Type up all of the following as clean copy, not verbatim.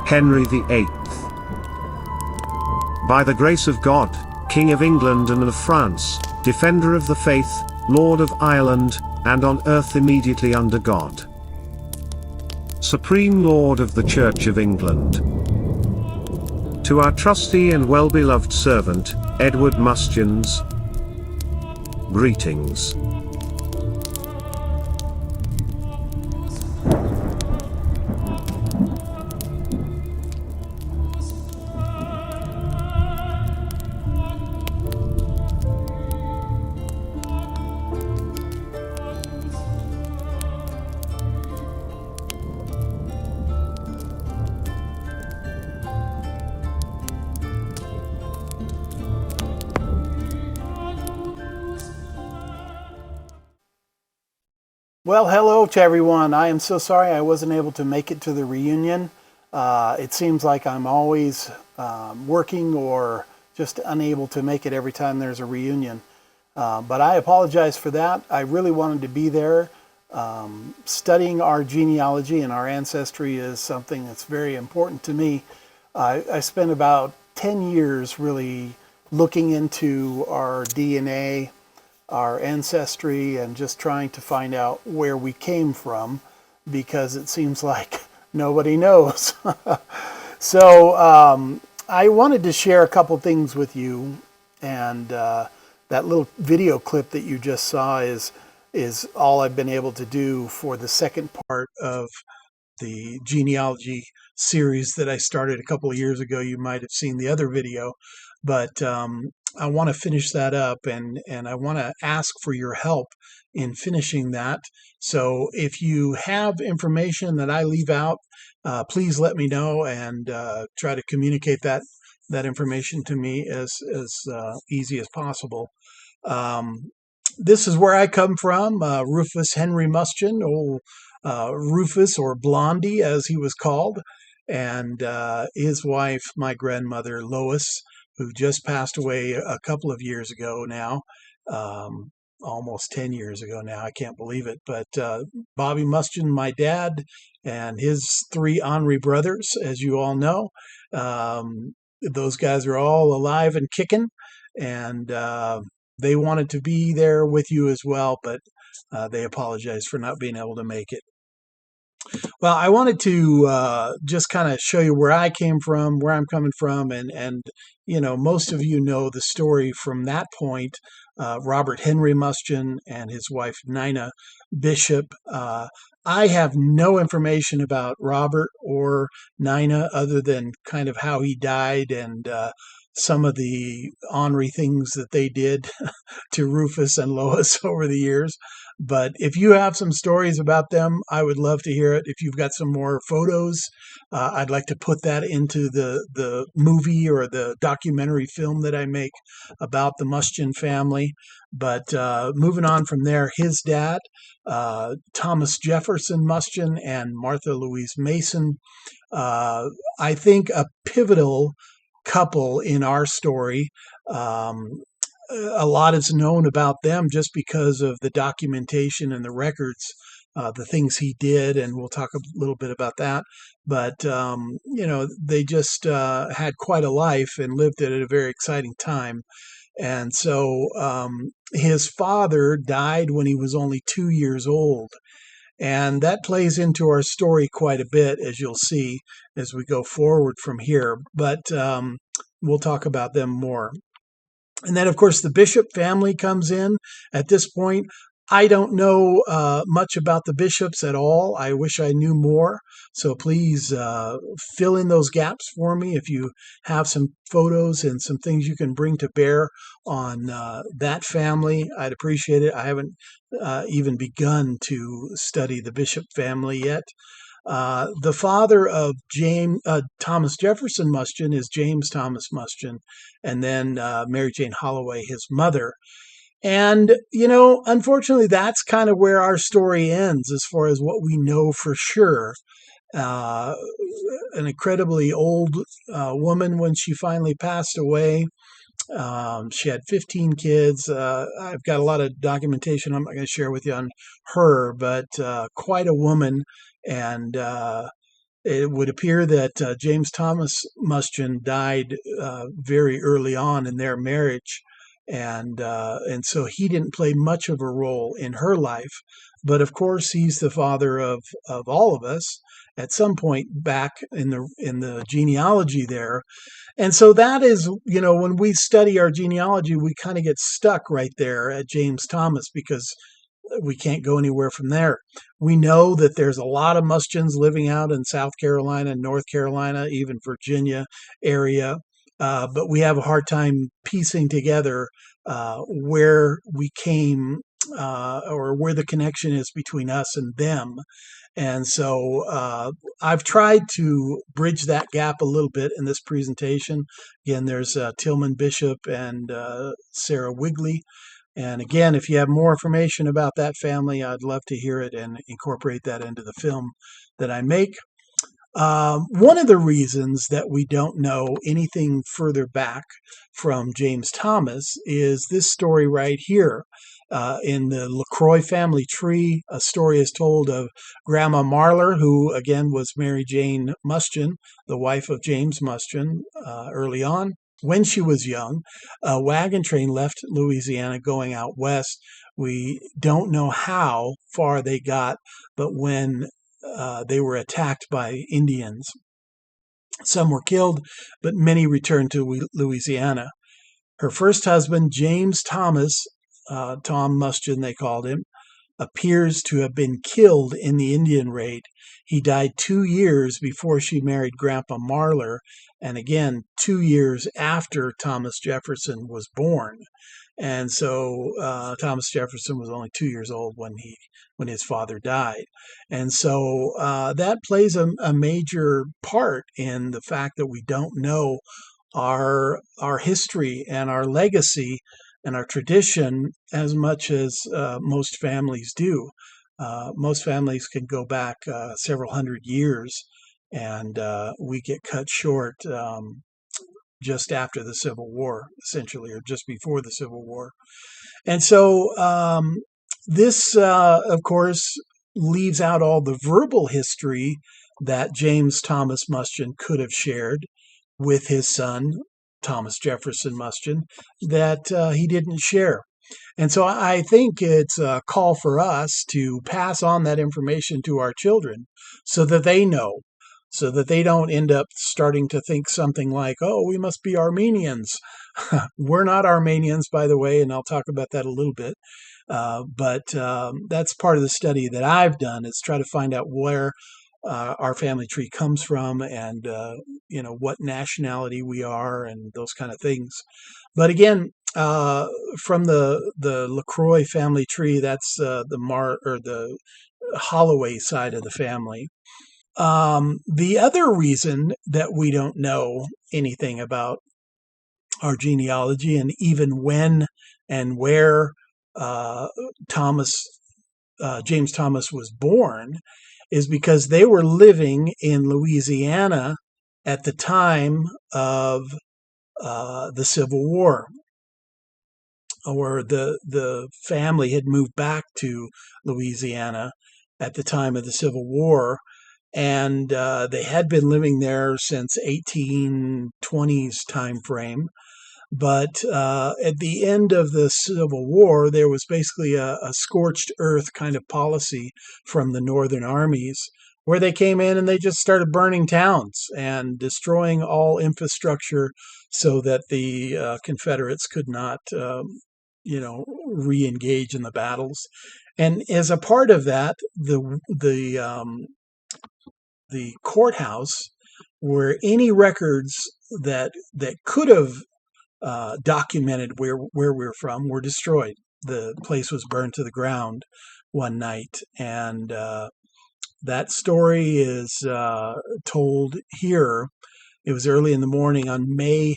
Henry VIII. By the grace of God, King of England and of France, Defender of the Faith, Lord of Ireland, and on earth immediately under God. Supreme Lord of the Church of England. To our trusty and well-beloved servant, Edward Mustians, greetings. Well, hello to everyone. I am so sorry I wasn't able to make it to the reunion. It seems like I'm always working or just unable to make it every time there's a reunion. But I apologize for that. I really wanted to be there. Studying our genealogy and our ancestry is something that's very important to me. I spent about 10 years really looking into our DNA, our ancestry, and just trying to find out where we came from, because it seems like nobody knows. So I wanted to share a couple things with you, and that little video clip that you just saw is all I've been able to do for the second part of the genealogy series that I started a couple of years ago. You might have seen the other video, but I want to finish that up, and I want to ask for your help in finishing that. So if you have information that I leave out, please let me know, and try to communicate that information to me as easy as possible. This is where I come from, Rufus Henry Mustian, old Rufus, or Blondie as he was called, and his wife, my grandmother Lois, who just passed away a couple of years ago now, almost 10 years ago now. I can't believe it. But Bobby Mustian, my dad, and his 3 Henry brothers, as you all know, those guys are all alive and kicking, and they wanted to be there with you as well, but they apologize for not being able to make it. Well, I wanted to just kind of show you where I came from, where I'm coming from, and you know, most of you know the story from that point. Robert Henry Mustian and his wife Nina Bishop. I have no information about Robert or Nina other than kind of how he died and some of the ornery things that they did to Rufus and Lois over the years. But if you have some stories about them, I would love to hear it. If you've got some more photos, I'd like to put that into the movie or the documentary film that I make about the Mustian family. But moving on from there, his dad, Thomas Jefferson Mustian, and Martha Louise Mason, I think a pivotal couple in our story. A lot is known about them just because of the documentation and the records, the things he did, and we'll talk a little bit about that. But, you know, they just had quite a life and lived at a very exciting time. And so his father died when he was only 2 years old. And that plays into our story quite a bit, as you'll see as we go forward from here. But we'll talk about them more. And then, of course, the Bishop family comes in at this point. I don't know much about the Bishops at all. I wish I knew more. So please fill in those gaps for me if you have some photos and some things you can bring to bear on that family. I'd appreciate it. I haven't even begun to study the Bishop family yet. The father of Thomas Jefferson Mustian is James Thomas Mustian, and then Mary Jane Holloway, his mother. And, you know, unfortunately, that's kind of where our story ends as far as what we know for sure. An incredibly old woman when she finally passed away. She had 15 kids. I've got a lot of documentation I'm not going to share with you on her, but quite a woman. And it would appear that James Thomas Mustian died very early on in their marriage, and so he didn't play much of a role in her life. But of course, he's the father of all of us at some point back in the genealogy there. And so that is, when we study our genealogy, we kind of get stuck right there at James Thomas because we can't go anywhere from there. We know that there's a lot of Mustians living out in South Carolina, North Carolina, even Virginia area, but we have a hard time piecing together where we came or where the connection is between us and them. And so I've tried to bridge that gap a little bit in this presentation. Again, there's Tillman Bishop and Sarah Wigley. And again, if you have more information about that family, I'd love to hear it and incorporate that into the film that I make. One of the reasons that we don't know anything further back from James Thomas is this story right here. In the LaCroix family tree, a story is told of Grandma Marlar, who again was Mary Jane Mustian, the wife of James Mustian, early on. When she was young, a wagon train left Louisiana going out west. We don't know how far they got, but when they were attacked by Indians, some were killed, but many returned to Louisiana. Her first husband, James Thomas, Tom Mustian they called him, appears to have been killed in the Indian raid. He died 2 years before she married Grandpa Marlar, and again 2 years after Thomas Jefferson was born. And so Thomas Jefferson was only 2 years old when his father died. And so that plays a major part in the fact that we don't know our history and our legacy and our tradition as much as most families do. Most families can go back several hundred years, and we get cut short just after the Civil War, essentially, or just before the Civil War. And so this, of course, leaves out all the verbal history that James Thomas Mustian could have shared with his son, Thomas Jefferson Mustian, that he didn't share. And so I think it's a call for us to pass on that information to our children so that they know, so that they don't end up starting to think something like, oh, we must be Armenians. We're not Armenians, by the way, and I'll talk about that a little bit. But that's part of the study that I've done, is try to find out where our family tree comes from and what nationality we are and those kind of things. But again, from the LaCroix family tree, that's the Holloway side of the family. The other reason that we don't know anything about our genealogy and even when and where James Thomas was born is because they were living in Louisiana at the time of the Civil War, or the family had moved back to Louisiana at the time of the Civil War, and they had been living there since 1820s time frame. But at the end of the Civil War, there was basically a scorched earth kind of policy from the Northern armies, where they came in and they just started burning towns and destroying all infrastructure so that the Confederates could not, re-engage in the battles. And as a part of that, the courthouse, where any records that could have documented where we're from were destroyed. The place was burned to the ground one night, and that story is told here. It was early in the morning on May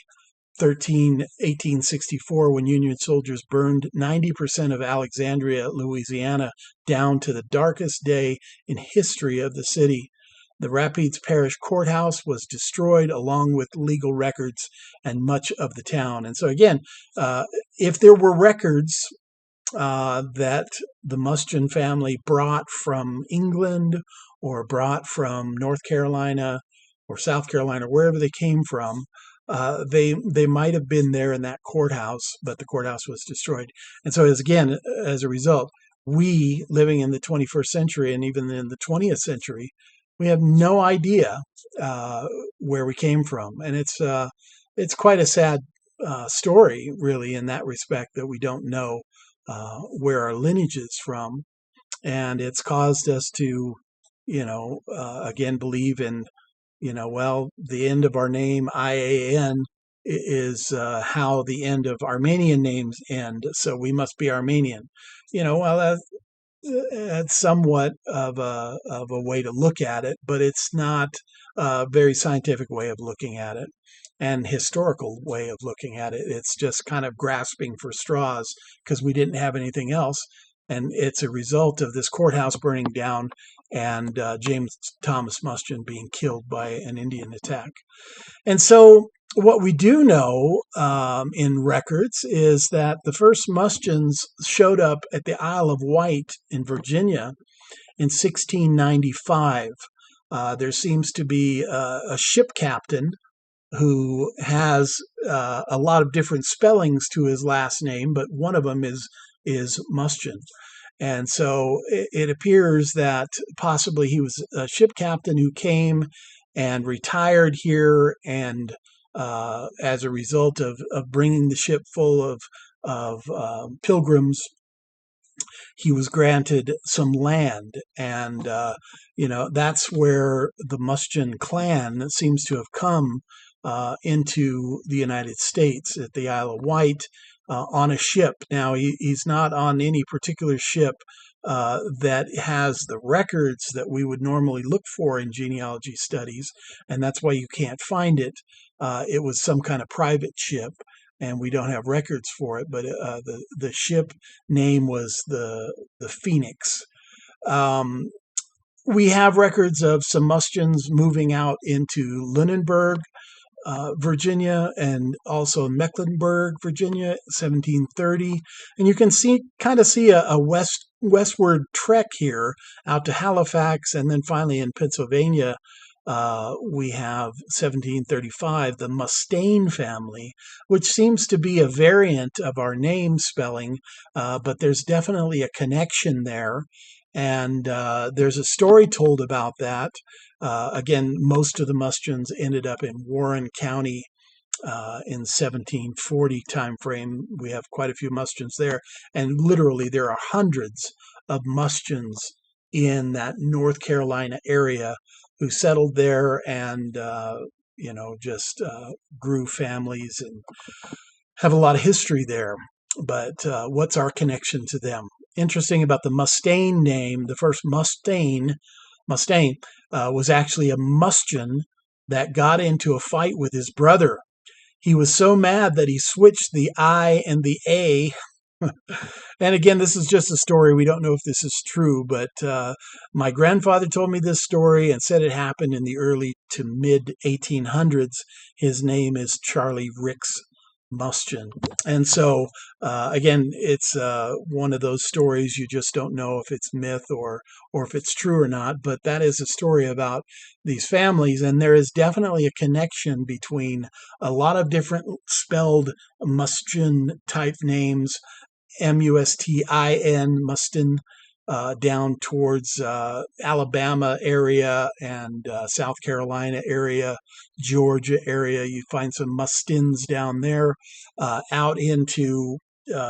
13, 1864, when Union soldiers burned 90% of Alexandria, Louisiana, down to the darkest day in history of the city. The Rapides Parish Courthouse was destroyed, along with legal records and much of the town. And so again, if there were records that the Mustian family brought from England or brought from North Carolina or South Carolina, wherever they came from. They might have been there in that courthouse, but the courthouse was destroyed. And so, as a result, we living in the 21st century and even in the 20th century, we have no idea where we came from, and it's quite a sad story, really, in that respect, that we don't know where our lineage is from, and it's caused us to, again, believe in, well, the end of our name, IAN, is how the end of Armenian names end, so we must be Armenian. Well, that's somewhat of a way to look at it, but it's not a very scientific way of looking at it and historical way of looking at it. It's just kind of grasping for straws because we didn't have anything else. And it's a result of this courthouse burning down and James Thomas Mustian being killed by an Indian attack. And so what we do know in records is that the first Mustians showed up at the Isle of Wight in Virginia in 1695. There seems to be a ship captain who has a lot of different spellings to his last name, but one of them is Mustian. And so it appears that possibly he was a ship captain who came and retired here, and as a result of bringing the ship full of pilgrims, he was granted some land, and that's where the Mustian clan seems to have come into the United States at the Isle of Wight on a ship. Now he's not on any particular ship that has the records that we would normally look for in genealogy studies, and that's why you can't find it. It was some kind of private ship, and we don't have records for it. But the ship name was the Phoenix. We have records of some Mustians moving out into Lunenburg, Virginia, and also Mecklenburg, Virginia, 1730. And you can kind of see a westward trek here out to Halifax, and then finally in Pennsylvania, we have 1735, the Mustaine family, which seems to be a variant of our name spelling, but there's definitely a connection there. And there's a story told about that. Again, most of the Mustians ended up in Warren County in 1740 time frame. We have quite a few Mustians there, and literally there are hundreds of Mustians in that North Carolina area who settled there and just grew families and have a lot of history there. But what's our connection to them? Interesting about the Mustaine name, the first Mustaine was actually a Mustian that got into a fight with his brother. He was so mad that he switched the I and the A. And again, this is just a story. We don't know if this is true, but my grandfather told me this story and said it happened in the early to mid 1800s. His name is Charlie Ricks Mustian. And so, again, it's one of those stories you just don't know if it's myth or if it's true or not, but that is a story about these families, and there is definitely a connection between a lot of different spelled Mustian type names, Mustin, Mustin, down towards Alabama area and South Carolina area, Georgia area. You find some Mustins down there, out into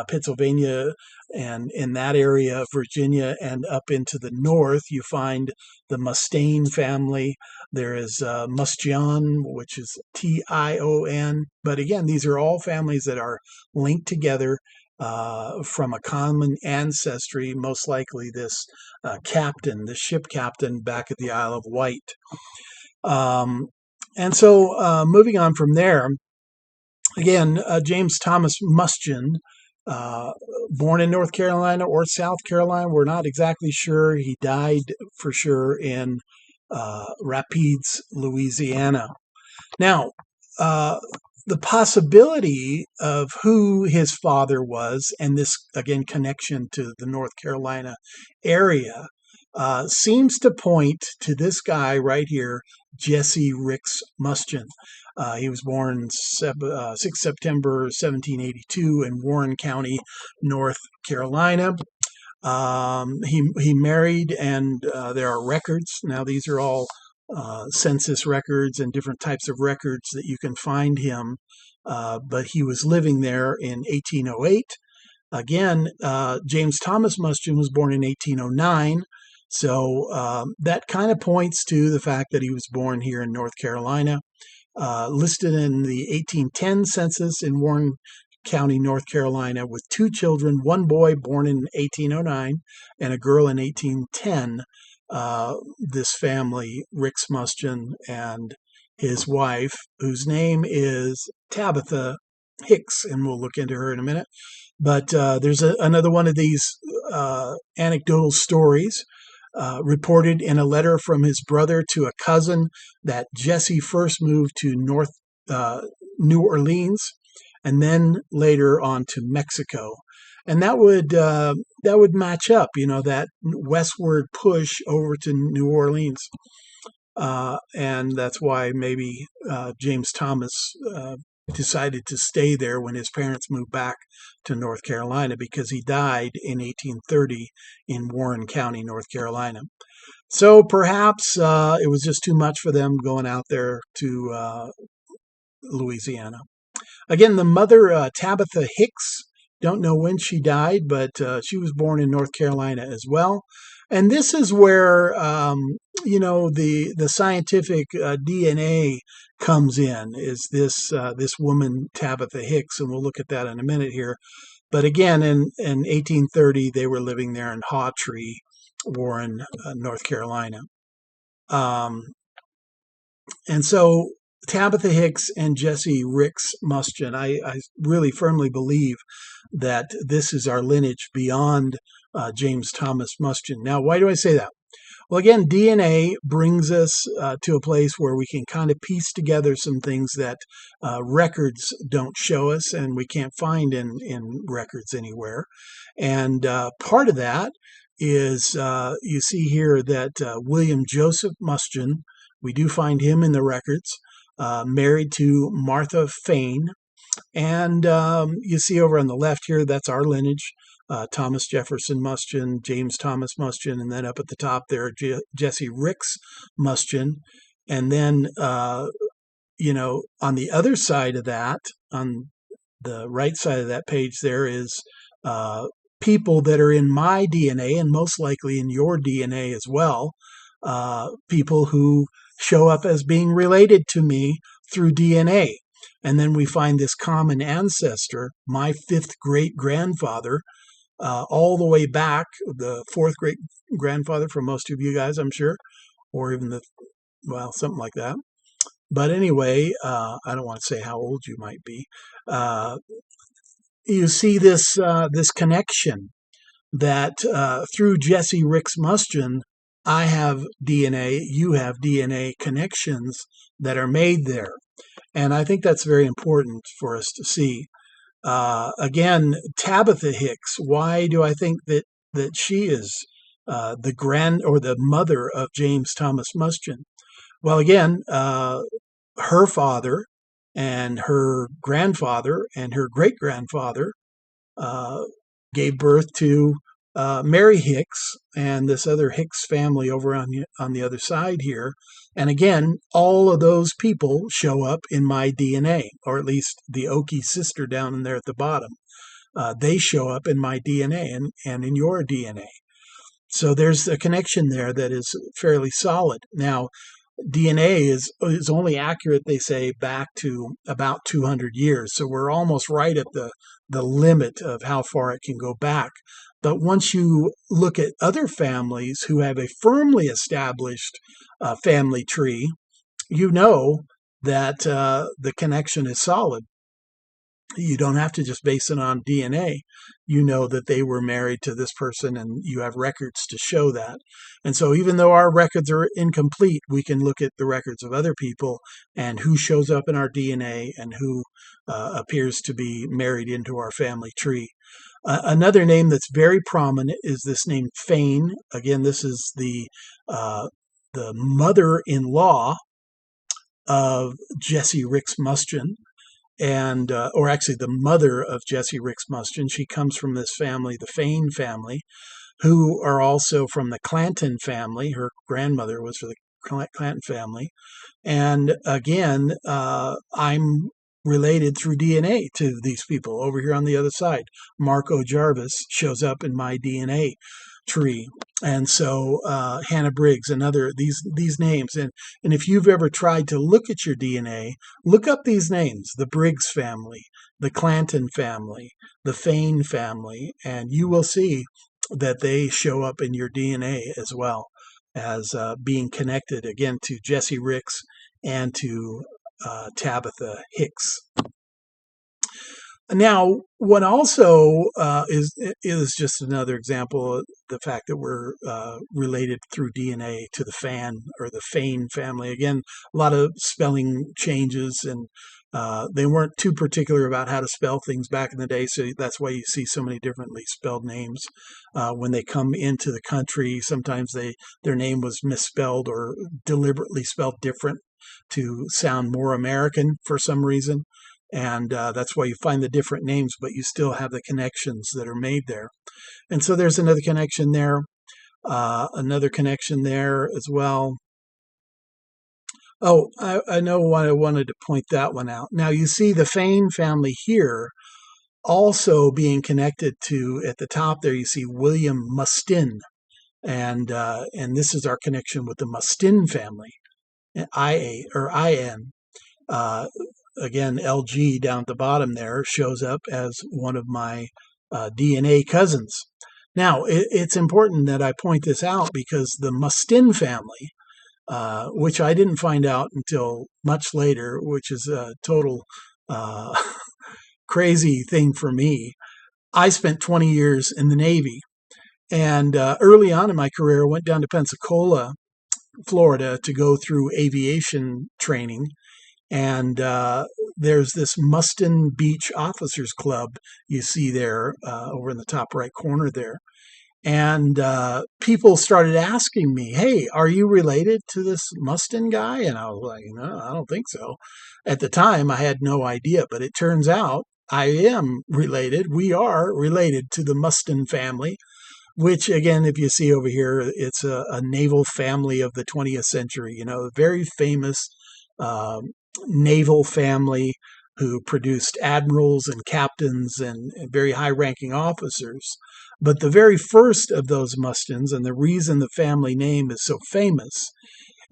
Pennsylvania and in that area of Virginia, and up into the north you find the Mustaine family. There is Mustian, which is Tion. But again, these are all families that are linked together from a common ancestry, most likely this captain, the ship captain back at the Isle of Wight. And so moving on from there, again, James Thomas Mustian, born in North Carolina or South Carolina, we're not exactly sure. He died for sure in Rapides, Louisiana. Now, the possibility of who his father was, and this, again, connection to the North Carolina area, seems to point to this guy right here, Jesse Rix Mustian. He was born 6 September 1782 in Warren County, North Carolina. He married, and there are records. Now, these are all census records and different types of records that you can find him. But he was living there in 1808. Again, James Thomas Mustian was born in 1809. So that kind of points to the fact that he was born here in North Carolina. Listed in the 1810 census in Warren County, North Carolina, with 2 children, one boy born in 1809 and a girl in 1810. This family, Rix Mustian and his wife, whose name is Tabitha Hicks, and we'll look into her in a minute. But there's another one of these anecdotal stories reported in a letter from his brother to a cousin that Jesse first moved to New Orleans and then later on to Mexico. And that would match up, that westward push over to New Orleans. And that's why maybe James Thomas decided to stay there when his parents moved back to North Carolina, because he died in 1830 in Warren County, North Carolina. So perhaps it was just too much for them going out there to Louisiana. Again, the mother, Tabitha Hicks, don't know when she died, but she was born in North Carolina as well. And this is where, the scientific DNA comes in, is this woman, Tabitha Hicks, and we'll look at that in a minute here. But again, in 1830, they were living there in Hawtree, Warren, North Carolina. And so Tabitha Hicks and Jesse Rix Mustian, I really firmly believe that this is our lineage beyond James Thomas Mustian. Now, why do I say that? Well, again, DNA brings us to a place where we can kind of piece together some things that records don't show us and we can't find in records anywhere. And part of that is you see here that William Joseph Mustian, we do find him in the records, married to Martha Fane. And you see over on the left here, that's our lineage. Thomas Jefferson Mustian, James Thomas Mustian, and then up at the top there, Jesse Rix Mustian. And then, on the other side of that, on the right side of that page, there is people that are in my DNA and most likely in your DNA as well. People who show up as being related to me through DNA. And then we find this common ancestor, my 5th great-grandfather, all the way back, the 4th great-grandfather for most of you guys, I'm sure, or even something like that. But anyway, I don't want to say how old you might be. You see this connection that through Jesse Rix Mustian, I have DNA, you have DNA connections that are made there. And I think that's very important for us to see. Again, Tabitha Hicks, why do I think that she is the mother of James Thomas Mustian? Well, again, her father and her grandfather and her great-grandfather gave birth to Mary Hicks and this other Hicks family over on the other side here. And again, all of those people show up in my DNA, or at least the Okie sister down in there at the bottom. They show up in my DNA and in your DNA. So there's a connection there that is fairly solid. Now, DNA is only accurate, they say, back to about 200 years. So we're almost right at the limit of how far it can go back. But once you look at other families who have a firmly established family tree, you know that the connection is solid. You don't have to just base it on DNA. You know that they were married to this person and you have records to show that. And so even though our records are incomplete, we can look at the records of other people and who shows up in our DNA and who appears to be married into our family tree. Another name that's very prominent is this name Fane. Again, this is the mother-in-law of Jesse Ricks Mustian, and or actually the mother of Jesse Ricks Mustian. She comes from this family, the Fane family, who are also from the Clanton family. Her grandmother was for the Clanton family. And again, I'm related through DNA to these people over here on the other side. Marco Jarvis shows up in my DNA tree. And so Hannah Briggs, another, these names. And if you've ever tried to look at your DNA, look up these names: the Briggs family, the Clanton family, the Fane family, and you will see that they show up in your DNA as well as being connected, again, to Jesse Ricks and to Tabitha Hicks. Now, what also is just another example of the fact that we're related through DNA to the Fane family. Again, a lot of spelling changes, and they weren't too particular about how to spell things back in the day, so that's why you see so many differently spelled names. When they come into the country, sometimes their name was misspelled or deliberately spelled different to sound more American for some reason. And that's why you find the different names, but you still have the connections that are made there. And so there's another connection there, as well. Oh, I know why I wanted to point that one out. Now you see the Fane family here also being connected to, at the top there, you see William Mustin. And this is our connection with the Mustin family, IA or IN. Again, LG down at the bottom there shows up as one of my DNA cousins. Now, it's important that I point this out because the Mustin family, which I didn't find out until much later, which is a total crazy thing for me. I spent 20 years in the Navy, and early on in my career, I went down to Pensacola, Florida, to go through aviation training. And there's this Mustin Beach Officers Club you see there over in the top right corner there. And people started asking me, hey, are you related to this Mustin guy? And I was like, no, I don't think so. At the time, I had no idea, but it turns out I am related. We are related to the Mustin family, which, again, if you see over here, it's a naval family of the 20th century, a very famous naval family who produced admirals and captains and very high-ranking officers. But the very first of those Mustins, and the reason the family name is so famous,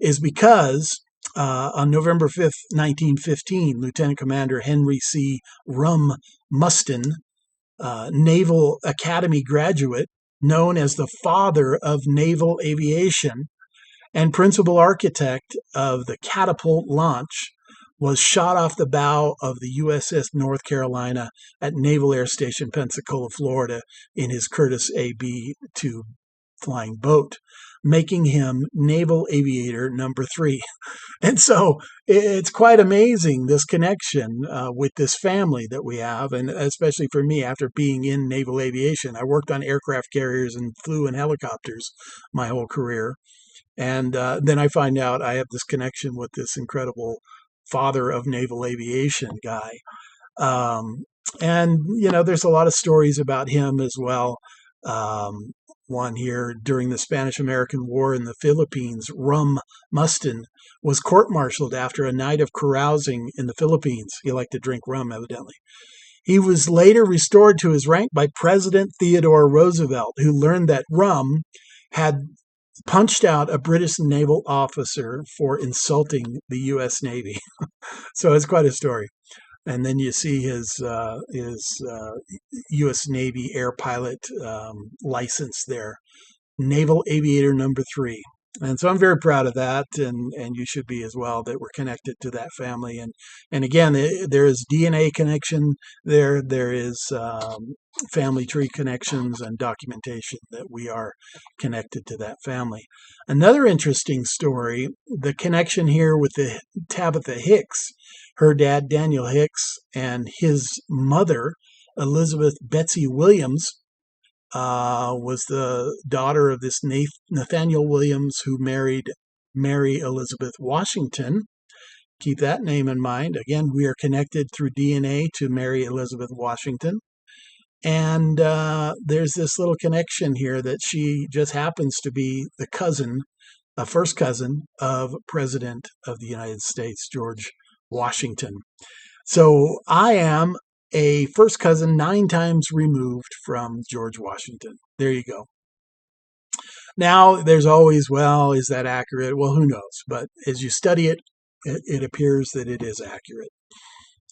is because on November 5th, 1915, Lieutenant Commander Henry C. Rum Mustin, Naval Academy graduate, known as the father of naval aviation and principal architect of the catapult launch, was shot off the bow of the USS North Carolina at Naval Air Station, Pensacola, Florida, in his Curtiss AB-2 flying boat, making him Naval Aviator number 3. And so it's quite amazing, this connection with this family that we have, and especially for me, after being in naval aviation. I worked on aircraft carriers and flew in helicopters my whole career. And then I find out I have this connection with this incredible father of naval aviation guy. And, there's a lot of stories about him as well. One here, during the Spanish-American War in the Philippines, Rum Mustin was court-martialed after a night of carousing in the Philippines. He liked to drink rum, evidently. He was later restored to his rank by President Theodore Roosevelt, who learned that Rum had punched out a British naval officer for insulting the U.S. Navy. So it's quite a story. And then you see his U.S. Navy air pilot license there, Naval Aviator number 3. And so I'm very proud of that, and you should be as well, that we're connected to that family. And again, there is DNA connection there. There is family tree connections and documentation that we are connected to that family. Another interesting story, the connection here with the Tabitha Hicks, her dad, Daniel Hicks, and his mother, Elizabeth Betsy Williams was the daughter of this Nathaniel Williams, who married Mary Elizabeth Washington. Keep that name in mind. Again, we are connected through DNA to Mary Elizabeth Washington. And there's this little connection here that she just happens to be the cousin, a first cousin of President of the United States, George Washington. So I am a first cousin 9 times removed from George Washington. There you go. Now, there's always, well, is that accurate? Well, who knows? But as you study it, it appears that it is accurate.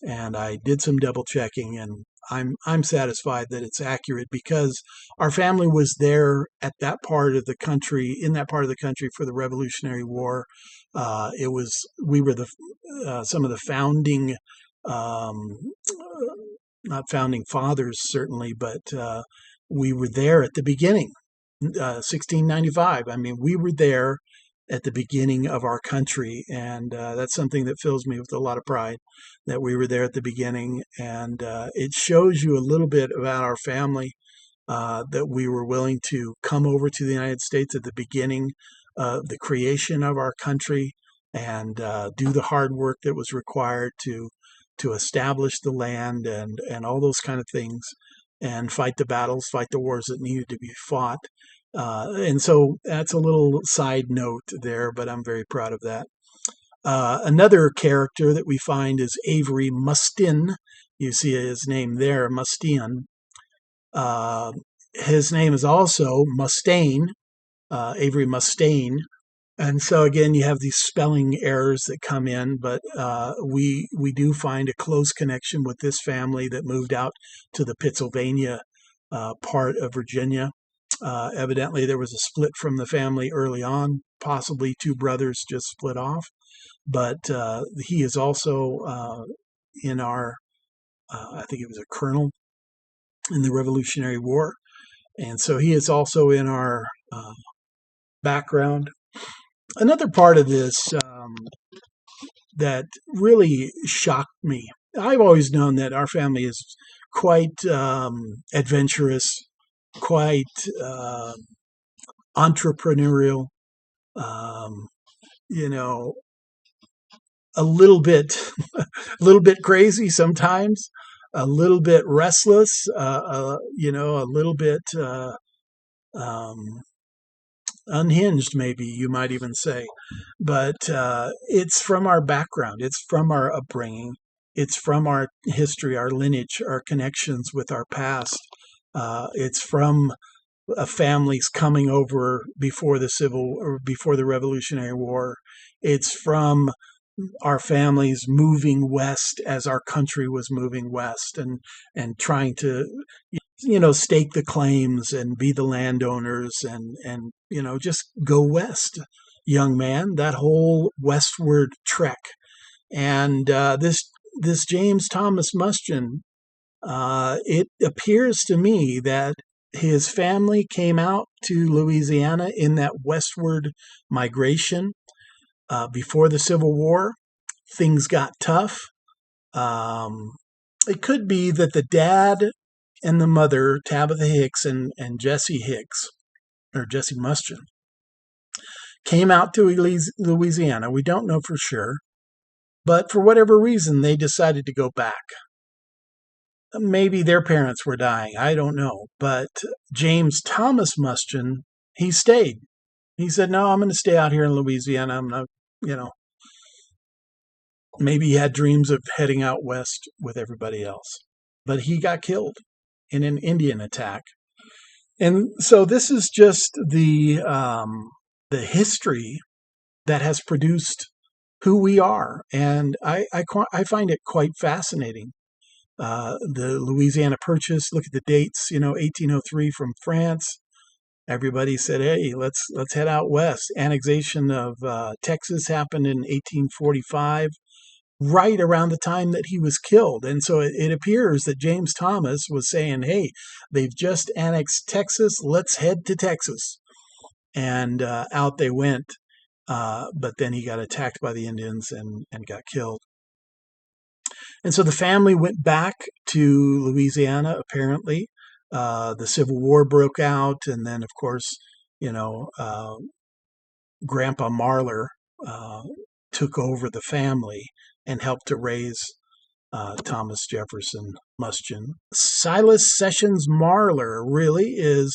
And I did some double checking, and I'm satisfied that it's accurate, because our family was there at that part of the country, in that part of the country, for the Revolutionary War. We were some of the founding, not founding fathers certainly, but we were there at the beginning, 1695. I mean, we were there at the beginning of our country, and that's something that fills me with a lot of pride, that we were there at the beginning. And it shows you a little bit about our family, that we were willing to come over to the United States at the beginning of the creation of our country, and do the hard work that was required to establish the land, and all those kind of things, and fight the battles, fight the wars that needed to be fought. And so that's a little side note there, but I'm very proud of that. Another character that we find is Avery Mustian. You see his name there, Mustian. His name is also Mustaine, Avery Mustaine. And so again, you have these spelling errors that come in, but we do find a close connection with this family that moved out to the Pittsylvania part of Virginia. Evidently, there was a split from the family early on. Possibly 2 brothers just split off. But he is also in our, I think it was a colonel in the Revolutionary War. And so he is also in our background. Another part of this that really shocked me. I've always known that our family is quite adventurous, quite entrepreneurial, a little bit crazy sometimes, a little bit restless, a little bit unhinged, maybe you might even say. But it's from our background, it's from our upbringing, it's from our history, our lineage, our connections with our past. It's from families coming over before the Revolutionary War. It's from our families moving west as our country was moving west, and trying to stake the claims and be the landowners, and just go west, young man, that whole westward trek. And this James Thomas Mustian, it appears to me that his family came out to Louisiana in that westward migration before the Civil War. Things got tough. It could be that the dad and the mother, Tabitha Hicks and Jesse Hicks, or Jesse Mustian, came out to Louisiana. We don't know for sure. But for whatever reason, they decided to go back. Maybe their parents were dying. I don't know. But James Thomas Mustian, he stayed. He said, no, I'm going to stay out here in Louisiana. I'm not, maybe he had dreams of heading out west with everybody else. But he got killed in an Indian attack. And so this is just the history that has produced who we are. And I find it quite fascinating. The Louisiana Purchase, look at the dates, 1803 from France. Everybody said, hey, let's head out west. Annexation of Texas happened in 1845, right around the time that he was killed. And so it appears that James Thomas was saying, hey, they've just annexed Texas, let's head to Texas. And out they went. But then he got attacked by the Indians and got killed. And so the family went back to Louisiana, apparently. The Civil War broke out, and then, of course, Grandpa Marler uh, took over the family and helped to raise Thomas Jefferson Mustian. Silas Sessions Marler really is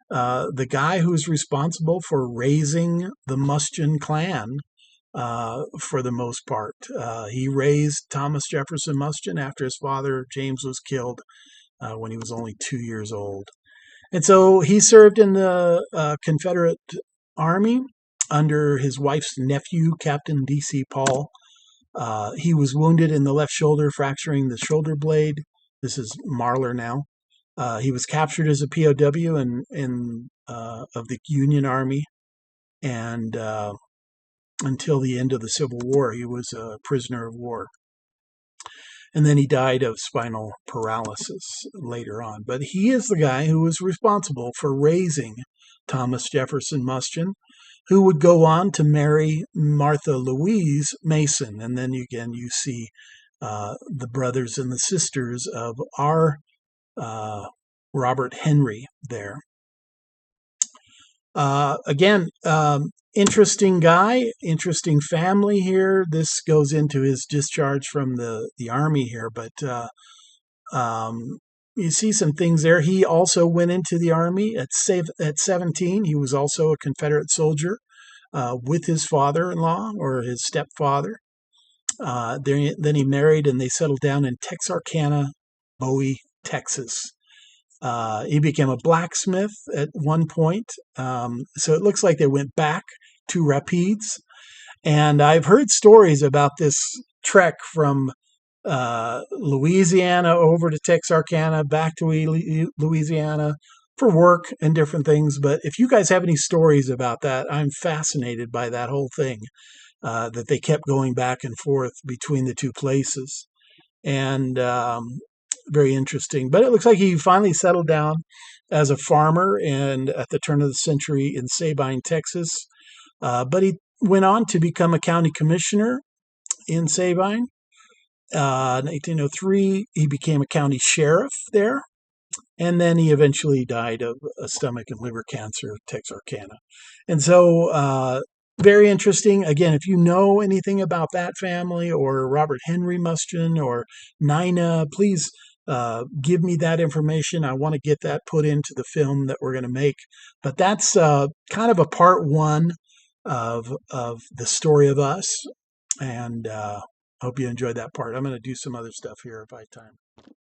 the guy who's responsible for raising the Mustian clan for the most part. He raised Thomas Jefferson Mustian after his father, James, was killed when he was only 2 years old. And so he served in the Confederate Army under his wife's nephew, Captain D.C. Paul. He was wounded in the left shoulder, fracturing the shoulder blade. This is Marler now. He was captured as a POW of the Union Army, and until the end of the Civil War, he was a prisoner of war. And then he died of spinal paralysis later on. But he is the guy who was responsible for raising Thomas Jefferson Mustian, who would go on to marry Martha Louise Mason. And then again, you see the brothers and the sisters of our Robert Henry there. Again, interesting guy, interesting family here. This goes into his discharge from the Army here, but you see some things there. He also went into the Army at 17. He was also a Confederate soldier with his father-in-law or his stepfather. Then he married, and they settled down in Texarkana, Bowie, Texas. He became a blacksmith at one point. So it looks like they went back to Rapides. And I've heard stories about this trek from Louisiana over to Texarkana, back to Louisiana for work and different things. But if you guys have any stories about that, I'm fascinated by that whole thing, that they kept going back and forth between the two places. And very interesting. But it looks like he finally settled down as a farmer and at the turn of the century in Sabine, Texas. But he went on to become a county commissioner in Sabine. In 1803, he became a county sheriff there. And then he eventually died of a stomach and liver cancer at Texarkana. And so very interesting. Again, if you know anything about that family or Robert Henry Mustian or Nina, please give me that information. I want to get that put into the film that we're going to make. But that's kind of a part one of the story of us. And hope you enjoyed that part. I'm going to do some other stuff here if I have time.